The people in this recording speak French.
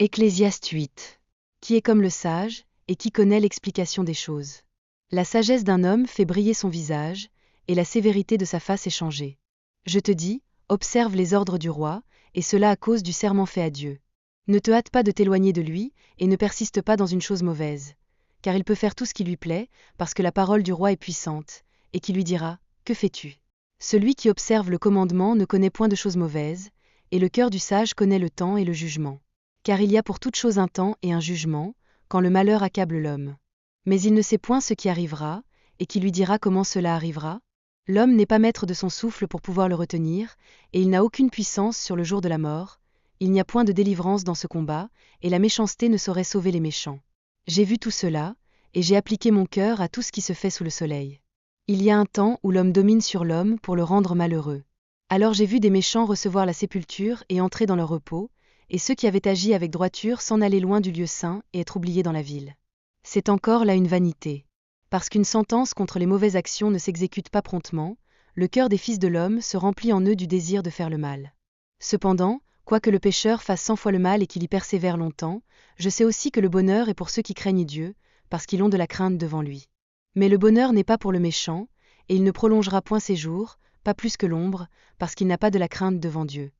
Ecclésiaste 8. Qui est comme le sage, et qui connaît l'explication des choses. La sagesse d'un homme fait briller son visage, et la sévérité de sa face est changée. Je te dis, observe les ordres du roi, et cela à cause du serment fait à Dieu. Ne te hâte pas de t'éloigner de lui, et ne persiste pas dans une chose mauvaise. Car il peut faire tout ce qui lui plaît, parce que la parole du roi est puissante, et qui lui dira, que fais-tu? Celui qui observe le commandement ne connaît point de choses mauvaises, et le cœur du sage connaît le temps et le jugement. Car il y a pour toute chose un temps et un jugement, quand le malheur accable l'homme. Mais il ne sait point ce qui arrivera, et qui lui dira comment cela arrivera? L'homme n'est pas maître de son souffle pour pouvoir le retenir, et il n'a aucune puissance sur le jour de la mort, il n'y a point de délivrance dans ce combat, et la méchanceté ne saurait sauver les méchants. J'ai vu tout cela, et j'ai appliqué mon cœur à tout ce qui se fait sous le soleil. Il y a un temps où l'homme domine sur l'homme pour le rendre malheureux. Alors j'ai vu des méchants recevoir la sépulture et entrer dans leur repos, et ceux qui avaient agi avec droiture s'en aller loin du lieu saint et être oubliés dans la ville. C'est encore là une vanité. Parce qu'une sentence contre les mauvaises actions ne s'exécute pas promptement, le cœur des fils de l'homme se remplit en eux du désir de faire le mal. Cependant, quoique le pécheur fasse 100 fois le mal et qu'il y persévère longtemps, je sais aussi que le bonheur est pour ceux qui craignent Dieu, parce qu'ils ont de la crainte devant lui. Mais le bonheur n'est pas pour le méchant, et il ne prolongera point ses jours, pas plus que l'ombre, parce qu'il n'a pas de la crainte devant Dieu.